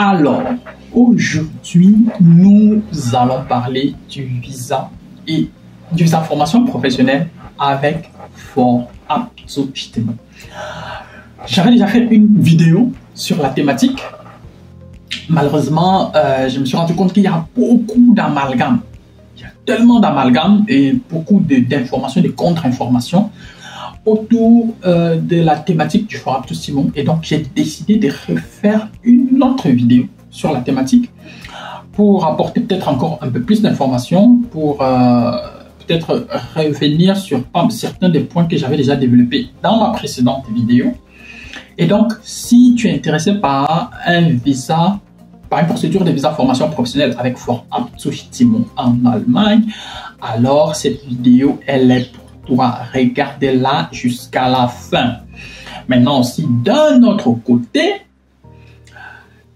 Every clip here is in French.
Alors, aujourd'hui, nous allons parler du visa et du visa formation professionnelle avec Fort Absolument. J'avais déjà fait une vidéo sur la thématique. Malheureusement, je me suis rendu compte qu'il y a beaucoup d'amalgames. Il y a tellement d'amalgames et beaucoup d'informations, de contre-informations autour de la thématique du Fort Absolument. Et donc, j'ai décidé de refaire une autre vidéo sur la thématique pour apporter peut-être encore un peu plus d'informations, pour peut-être revenir sur certains des points que j'avais déjà développés dans ma précédente vidéo. Et donc, si tu es intéressé par un visa, par une procédure de visa formation professionnelle avec Fort Absolument en Allemagne, alors cette vidéo, elle est pour toi. Regardez-la jusqu'à la fin. Maintenant aussi, d'un autre côté,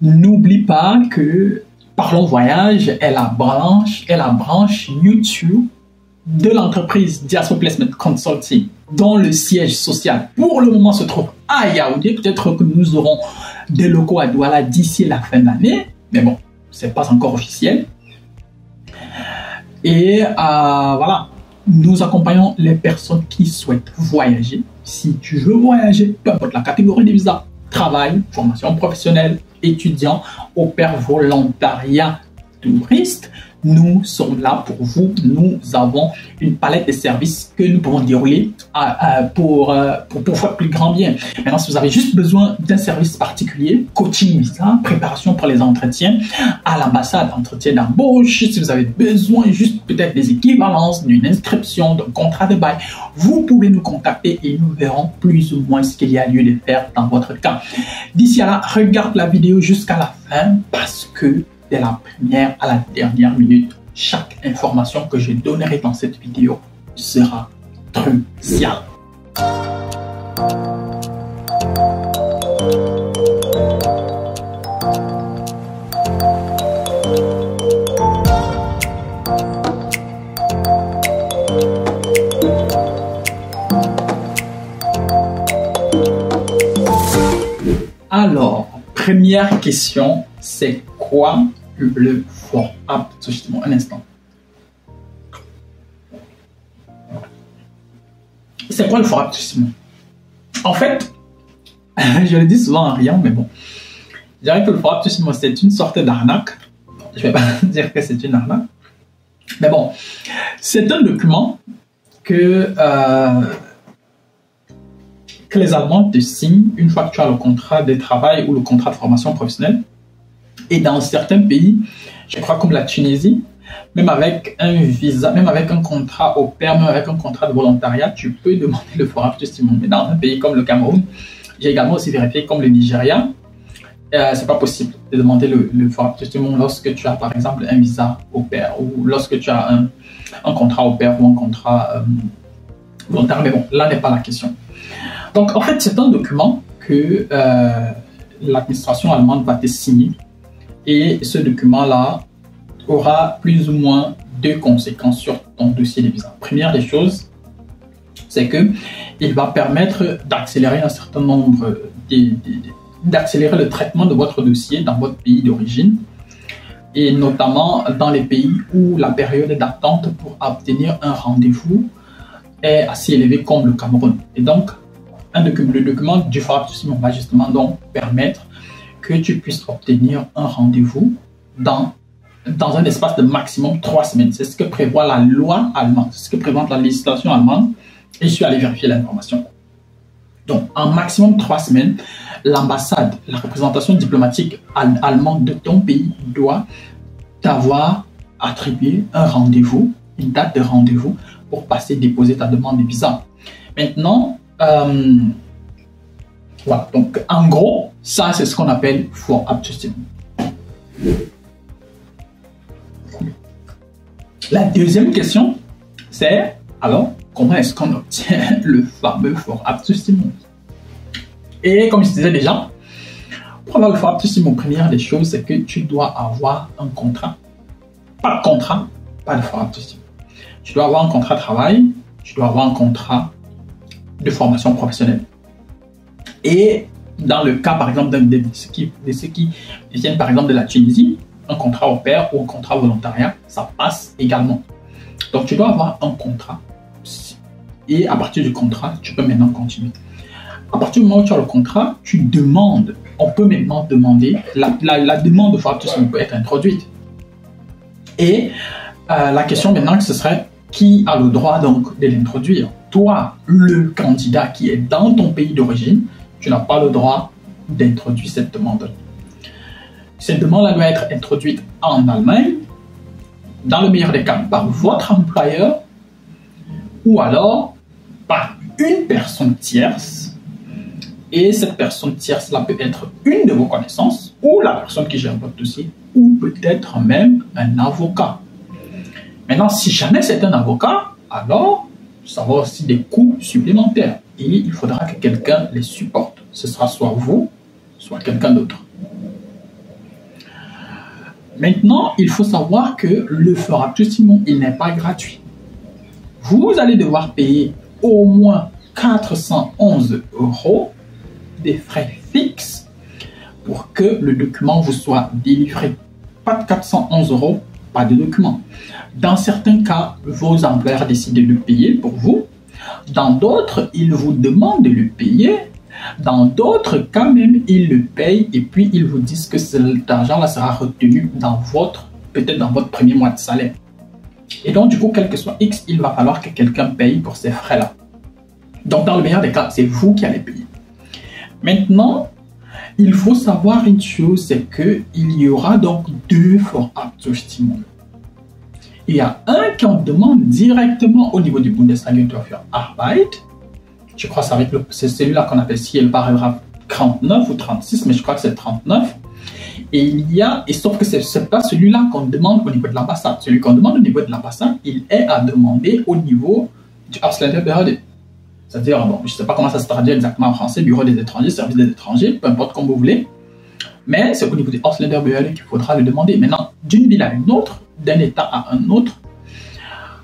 n'oublie pas que Parlons Voyage est la branche YouTube de l'entreprise Diaspora Placement Consulting, dont le siège social pour le moment se trouve à Yaoundé. Peut-être que nous aurons des locaux à Douala d'ici la fin de l'année, mais bon, c'est pas encore officiel. Et voilà, nous accompagnons les personnes qui souhaitent voyager. Si tu veux voyager, peu importe la catégorie de visa, travail, formation professionnelle, étudiant, au pair, volontariat, touriste, nous sommes là pour vous. Nous avons une palette de services que nous pouvons dérouler pour faire plus grand bien. Maintenant, si vous avez juste besoin d'un service particulier, coaching visa, préparation pour les entretiens à l'ambassade, entretien d'embauche, si vous avez besoin juste peut-être des équivalences, d'une inscription, d'un contrat de bail, vous pouvez nous contacter et nous verrons plus ou moins ce qu'il y a lieu de faire dans votre cas. D'ici là, regarde la vidéo jusqu'à la fin parce que de la première à la dernière minute, chaque information que je donnerai dans cette vidéo sera cruciale. Alors, première question, c'est quoi le Fort Absolument? Un instant. C'est quoi le Fort Absolument? En fait, je le dis souvent en riant, mais bon, je dirais que le Fort Absolument, c'est une sorte d'arnaque. Je ne vais pas dire que c'est une arnaque. Mais bon, c'est un document que les Allemands te signent une fois que tu as le contrat de travail ou le contrat de formation professionnelle. Et dans certains pays, je crois comme la Tunisie, même avec un visa, même avec un contrat au pair, même avec un contrat de volontariat, tu peux demander le Fort Absolument. Mais dans un pays comme le Cameroun, j'ai également aussi vérifié comme le Nigeria, c'est pas possible de demander le Fort Absolument lorsque tu as par exemple un visa au pair ou lorsque tu as un contrat au pair ou un contrat volontaire. Mais bon, là n'est pas la question. Donc en fait, c'est un document que l'administration allemande va te signer. Et ce document-là aura plus ou moins deux conséquences sur ton dossier de visa. Première des choses, c'est qu'il va permettre d'accélérer un certain nombre, d'accélérer le traitement de votre dossier dans votre pays d'origine, et notamment dans les pays où la période d'attente pour obtenir un rendez-vous est assez élevée comme le Cameroun. Et donc, le document du Fort Absolument va justement donc permettre que tu puisses obtenir un rendez-vous dans un espace de maximum 3 semaines. C'est ce que prévoit la loi allemande, c'est ce que prévoit la législation allemande, et je suis allé vérifier l'information. Donc, en maximum 3 semaines, l'ambassade, la représentation diplomatique allemande de ton pays doit t'avoir attribué un rendez-vous, une date de rendez-vous pour passer déposer ta demande de visa. Maintenant, voilà, donc en gros, ça c'est ce qu'on appelle Fort Absolument. La deuxième question, c'est alors comment est-ce qu'on obtient le fameux Fort Absolument? Et comme je disais déjà, pour avoir le Fort Absolument, première des choses, c'est que tu dois avoir un contrat. Pas de contrat, pas de Fort Absolument. Tu dois avoir un contrat de travail, tu dois avoir un contrat de formation professionnelle. Et Dans le cas, par exemple, de ceux qui viennent, par exemple, de la Tunisie, un contrat au pair ou un contrat volontariat, ça passe également. Donc, tu dois avoir un contrat. Et à partir du contrat, tu peux maintenant continuer. À partir du moment où tu as le contrat, tu demandes. On peut maintenant demander, la demande de foire peut être introduite. Et la question maintenant, ce serait qui a le droit donc de l'introduire? Toi, le candidat qui est dans ton pays d'origine, tu n'as pas le droit d'introduire cette demande. Cette demande doit être introduite en Allemagne, dans le meilleur des cas, par votre employeur, ou alors par une personne tierce. Et cette personne tierce, là, peut être une de vos connaissances, ou la personne qui gère votre dossier, ou peut-être même un avocat. Maintenant, si jamais c'est un avocat, alors ça va aussi des coûts supplémentaires. Et il faudra que quelqu'un les supporte. Ce sera soit vous, soit quelqu'un d'autre. Maintenant, il faut savoir que le Foraptus Simon, il n'est pas gratuit. Vous allez devoir payer au moins 411 € des frais fixes pour que le document vous soit délivré. Pas de 411 €, pas de document. Dans certains cas, vos employeurs décident de le payer pour vous. Dans d'autres, ils vous demandent de le payer. Dans d'autres cas même, ils le payent et puis ils vous disent que cet argent-là sera retenu dans peut-être dans votre premier mois de salaire. Et donc, du coup, quel que soit X, il va falloir que quelqu'un paye pour ces frais-là. Donc, dans le meilleur des cas, c'est vous qui allez payer. Maintenant, il faut savoir une chose, c'est qu'il y aura donc deux Foraptus Simon. Il y a un qu'on demande directement au niveau du Bundesagentur für Arbeit. Je crois que c'est celui-là qu'on appelle si le paragraphe 39 ou 36, mais je crois que c'est 39. Et sauf que c'est pas celui-là qu'on demande au niveau de l'ambassade. Celui qu'on demande au niveau de l'ambassade, il est à demander au niveau du Ausländerbehörde. C'est-à-dire, bon, je ne sais pas comment ça se traduit exactement en français, bureau des étrangers, service des étrangers, peu importe comme vous voulez. Mais c'est au niveau du Ausländerbehörde qu'il faudra le demander. Maintenant, d'une ville à une autre, d'un État à un autre,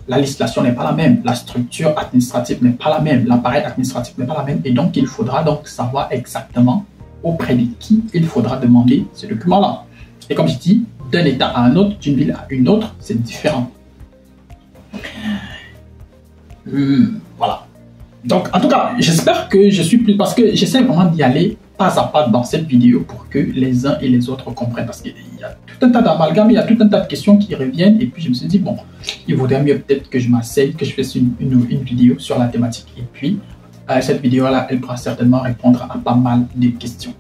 la législation n'est pas la même, la structure administrative n'est pas la même, l'appareil administratif n'est pas la même, et donc il faudra donc savoir exactement auprès de qui il faudra demander ce document-là. Et comme je dis, d'un État à un autre, d'une ville à une autre, c'est différent. Voilà. Donc, en tout cas, j'espère que je suis plus... Parce que j'essaie vraiment d'y aller pas à pas dans cette vidéo pour que les uns et les autres comprennent. Parce qu'il y a tout un tas d'amalgames, il y a tout un tas de questions qui reviennent. Et puis, je me suis dit, bon, il vaudrait mieux peut-être que je m'asseye, que je fasse une vidéo sur la thématique. Et puis, cette vidéo-là, elle pourra certainement répondre à pas mal de questions.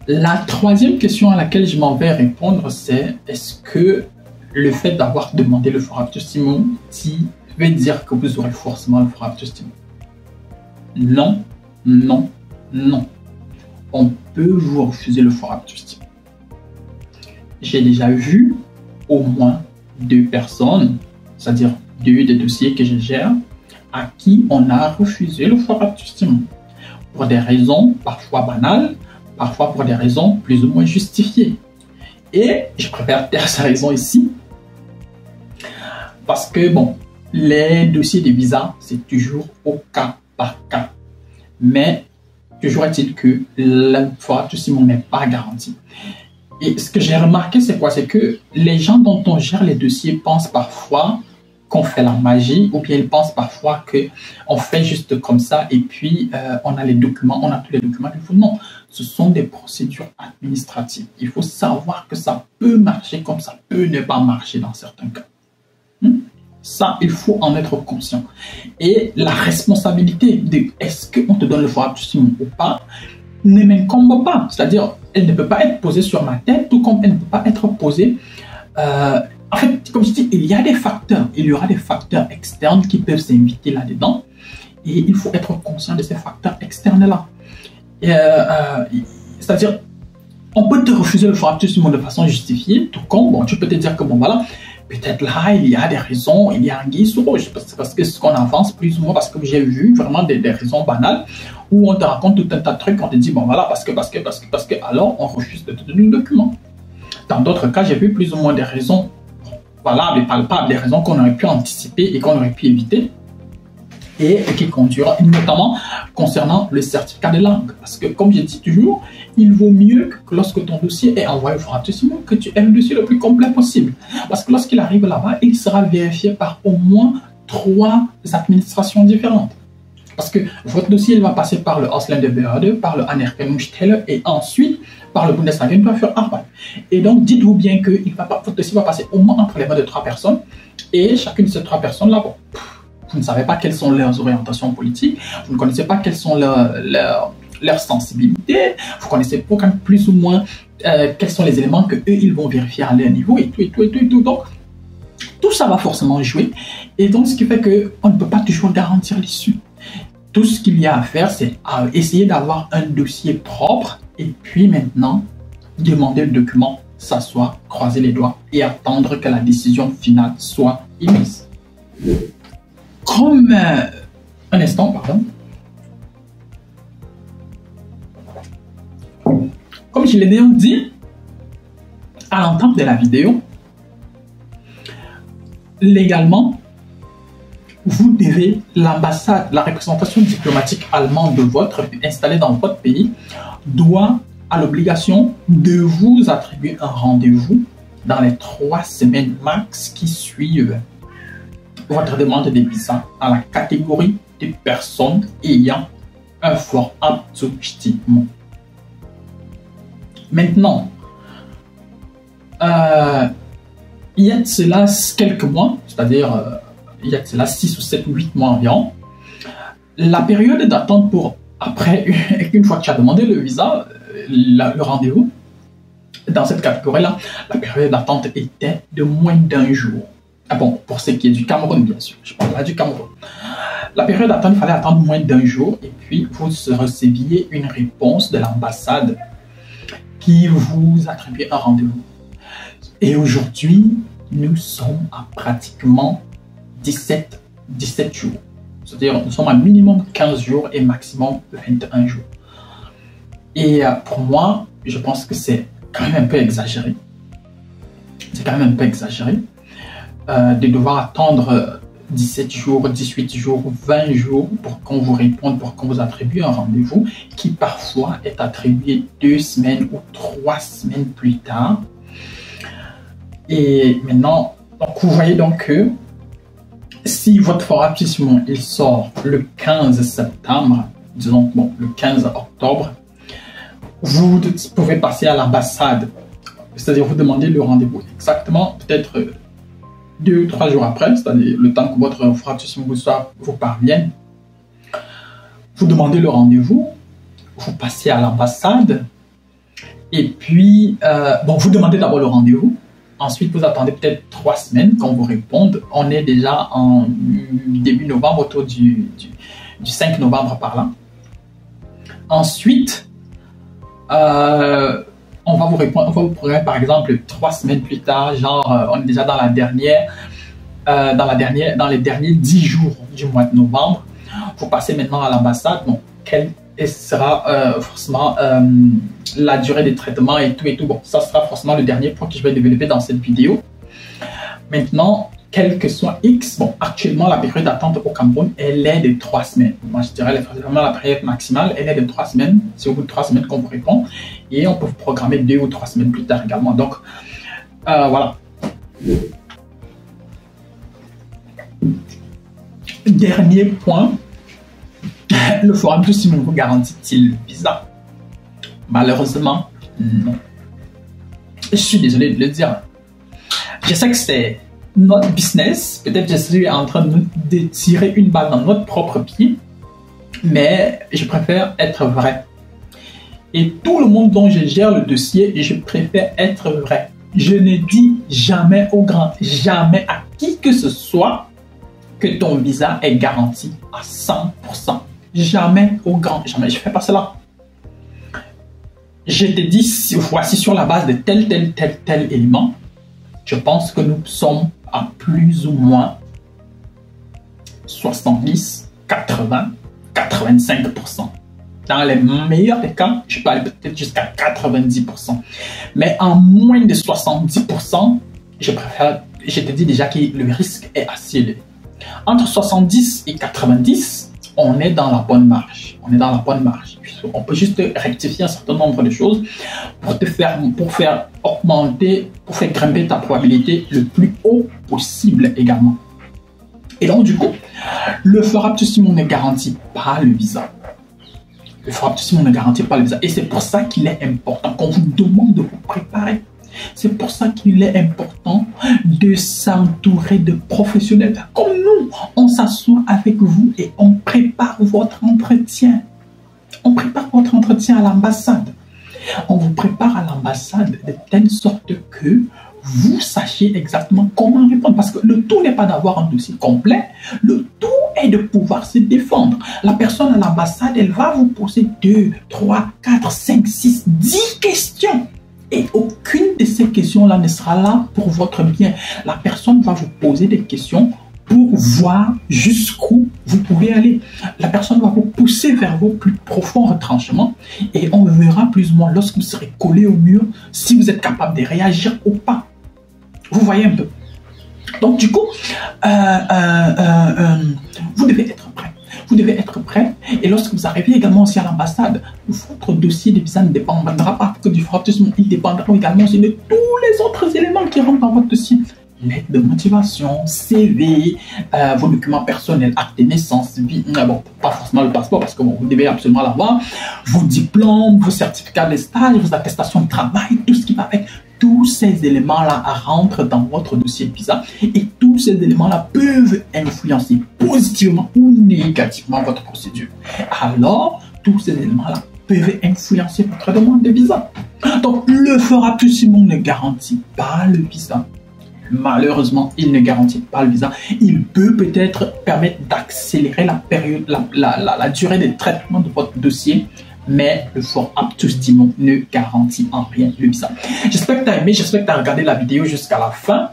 La troisième question à laquelle je m'en vais répondre, c'est est-ce que le fait d'avoir demandé le Foraptus Simon veut dire que vous aurez forcément le Foraptus Simon? Non, non, non. On peut vous refuser le Foraptus Simon. J'ai déjà vu au moins 2 personnes, c'est-à-dire 2 des dossiers que je gère, à qui on a refusé le Foraptus Simon. Pour des raisons parfois banales, parfois pour des raisons plus ou moins justifiées. Et je préfère taire ces raisons ici, parce que, bon, les dossiers de visa, c'est toujours au cas par cas. Mais toujours est-il que le Foraptus Simon n'est pas garanti. Et ce que j'ai remarqué, c'est quoi? C'est que les gens dont on gère les dossiers pensent parfois qu'on fait la magie, ou bien ils pensent parfois qu'on fait juste comme ça et puis on a les documents, on a tous les documents qu'il faut. Non, ce sont des procédures administratives. Il faut savoir que ça peut marcher comme ça peut ne pas marcher dans certains cas. Ça, il faut en être conscient. Et la responsabilité de est-ce qu'on te donne le Foraptus Simon ou pas ne m'incombe pas. C'est-à-dire, elle ne peut pas être posée sur ma tête, tout comme elle ne peut pas être posée... en fait, comme je dis, il y a des facteurs. Il y aura des facteurs externes qui peuvent s'inviter là-dedans. Et il faut être conscient de ces facteurs externes-là. C'est-à-dire, on peut te refuser le Foraptus Simon de façon justifiée, tout comme, bon, tu peux te dire que, bon, voilà, peut-être là, il y a des raisons, il y a un guise sous rouge, parce que ce qu'on avance plus ou moins, parce que j'ai vu vraiment des raisons banales, où on te raconte tout un tas de trucs, on te dit, bon, voilà, parce que, alors on refuse de te donner le document. Dans d'autres cas, j'ai vu plus ou moins des raisons valables et palpables, des raisons qu'on aurait pu anticiper et qu'on aurait pu éviter. et qui conduira, notamment concernant le certificat de langue. Parce que, comme je dis toujours, il vaut mieux que lorsque ton dossier est envoyé au formatisme, que tu aies le dossier le plus complet possible. Parce que lorsqu'il arrive là-bas, il sera vérifié par au moins 3 administrations différentes. Parce que votre dossier, il va passer par le Ausländerbehörde, par le Anerkennungsstelle et ensuite par le Bundesagentur für Arbeit. Et donc, dites-vous bien que votre dossier va passer au moins entre les mains de 3 personnes. Et chacune de ces 3 personnes-là, bon, vous ne savez pas quelles sont leurs orientations politiques, vous ne connaissez pas quelles sont leurs sensibilités, vous connaissez aucun plus ou moins quels sont les éléments que eux ils vont vérifier à leur niveau et tout. Donc, tout ça va forcément jouer. Et donc, ce qui fait qu'on ne peut pas toujours garantir l'issue. Tout ce qu'il y a à faire, c'est essayer d'avoir un dossier propre et puis maintenant, demander le document, s'asseoir, croiser les doigts et attendre que la décision finale soit émise. Comme un instant, pardon. Comme je l'ai déjà dit à l'entente de la vidéo, légalement, vous devez, l'ambassade, la représentation diplomatique allemande de installée dans votre pays, doit à l'obligation de vous attribuer un rendez-vous dans les 3 semaines max qui suivent votre demande de visa à la catégorie des personnes ayant un fort Abzugsstimmung. Maintenant, il y a de cela quelques mois, c'est-à-dire il y a de cela 6 ou 7 ou 8 mois environ, la période d'attente pour après, une fois que tu as demandé le visa, le rendez-vous, dans cette catégorie-là, la période d'attente était de moins d'1 jour. Ah bon, pour ce qui est du Cameroun, bien sûr, je parle là du Cameroun. La période d'attente, il fallait attendre moins d'1 jour et puis vous receviez une réponse de l'ambassade qui vous attribuait un rendez-vous. Et aujourd'hui, nous sommes à pratiquement 17 jours. C'est-à-dire, nous sommes à minimum 15 jours et maximum 21 jours. Et pour moi, je pense que c'est quand même un peu exagéré. C'est quand même un peu exagéré de devoir attendre 17 jours, 18 jours, 20 jours pour qu'on vous réponde, pour qu'on vous attribue un rendez-vous qui parfois est attribué 2 semaines ou 3 semaines plus tard. Et maintenant, donc vous voyez donc que si votre formatisme il sort le 15 septembre, disons bon, le 15 octobre, vous pouvez passer à l'ambassade, c'est-à-dire vous demandez le rendez-vous exactement peut-être 2 ou 3 jours après, c'est-à-dire le temps que votre formatisme vous parvienne. Vous demandez le rendez-vous, vous passez à l'ambassade et puis bon, vous demandez d'abord le rendez-vous. Ensuite, vous attendez peut-être 3 semaines qu'on vous réponde. On est déjà en début novembre, autour du 5 novembre par là. Ensuite, on va vous répondre, on va vous programmer par exemple 3 semaines plus tard, genre on est déjà dans les derniers 10 jours du mois de novembre. Vous passez maintenant à l'ambassade. Bon, quelle sera forcément la durée des traitements et tout. Bon, ça sera forcément le dernier point que je vais développer dans cette vidéo. Maintenant, quel que soit X, bon, actuellement, la période d'attente au Cameroun, elle est de 3 semaines. Moi, je dirais vraiment la période maximale, elle est de 3 semaines. C'est au bout de 3 semaines qu'on vous répond. Et on peut vous programmer 2 ou 3 semaines plus tard également. Donc, voilà. Dernier point. Le forum tout simon vous garantit-il le visa? Malheureusement, non. Je suis désolé de le dire. Je sais que c'est notre business. Peut-être que je suis en train de tirer une balle dans notre propre pied. Mais je préfère être vrai. Et tout le monde dont je gère le dossier, je préfère être vrai. Je ne dis jamais au grand, jamais à qui que ce soit que ton visa est garanti à 100%. Jamais au grand, jamais. Je ne fais pas cela. Je te dis, voici sur la base de tel élément, je pense que nous sommes à plus ou moins 70, 80, 85%. Dans les meilleurs des cas, je peux aller peut-être jusqu'à 90%. Mais en moins de 70%, je te dis déjà que le risque est assez élevé. Entre 70 et 90, on est dans la bonne marge. On est dans la bonne marge. On peut juste rectifier un certain nombre de choses pour faire augmenter, pour faire grimper ta probabilité le plus haut possible également. Et donc, du coup, le Faraptissimo ne garantit pas le visa. Le Faraptissimo ne garantit pas le visa. Et c'est pour ça qu'il est important qu'on vous demande de vous préparer. C'est pour ça qu'il est important de s'entourer de professionnels. Comme nous, on s'assoit avec vous et on prépare votre entretien. On prépare votre entretien à l'ambassade. On vous prépare à l'ambassade de telle sorte que vous sachiez exactement comment répondre. Parce que le tout n'est pas d'avoir un dossier complet. Le tout est de pouvoir se défendre. La personne à l'ambassade, elle va vous poser 2, 3, 4, 5, 6, 10 questions. Et aucune de ces questions-là ne sera là pour votre bien. La personne va vous poser des questions pour voir jusqu'où vous pouvez aller. La personne va vous pousser vers vos plus profonds retranchements et on verra plus ou moins lorsque vous serez collé au mur si vous êtes capable de réagir ou pas. Vous voyez un peu. Donc du coup, vous devez être prêt. Vous devez être prêt. Et lorsque vous arrivez également aussi à l'ambassade, votre dossier de visa ne dépendra pas que du Faraptissimo. Il dépendra également aussi de tous les autres éléments qui rentrent dans votre dossier. Lettre de motivation, CV, vos documents personnels, acte de naissance, bon, pas forcément le passeport parce que bon, vous devez absolument l'avoir, vos diplômes, vos certificats de stage, vos attestations de travail, tout ce qui va avec. Tous ces éléments-là rentrent dans votre dossier de visa et tous ces éléments-là peuvent influencer positivement ou négativement votre procédure. Alors, tous ces éléments-là peuvent influencer votre demande de visa. Donc, le Faraptissimo ne garantit pas le visa. Malheureusement, il ne garantit pas le visa. Il peut peut-être permettre d'accélérer la période, la durée de traitement de votre dossier, mais le Faraptissimo ne garantit en rien le visa. J'espère que tu as aimé, j'espère que tu as regardé la vidéo jusqu'à la fin.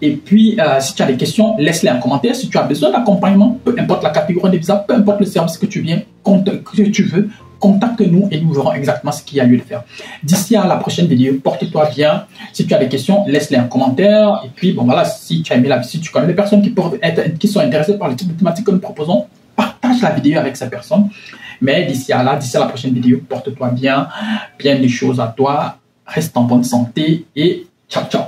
Et puis, si tu as des questions, laisse-les en commentaire. Si tu as besoin d'accompagnement, peu importe la catégorie de visa, peu importe le service que tu veux, contacte-nous et nous verrons exactement ce qu'il y a lieu de faire. D'ici à la prochaine vidéo, porte-toi bien. Si tu as des questions, laisse-les en commentaire. Et puis, bon voilà, si tu as aimé la vidéo, si tu connais des personnes qui sont intéressées par le type de thématique que nous proposons, partage la vidéo avec ces personnes. Mais d'ici à la prochaine vidéo, porte-toi bien, bien des choses à toi, reste en bonne santé et ciao, ciao.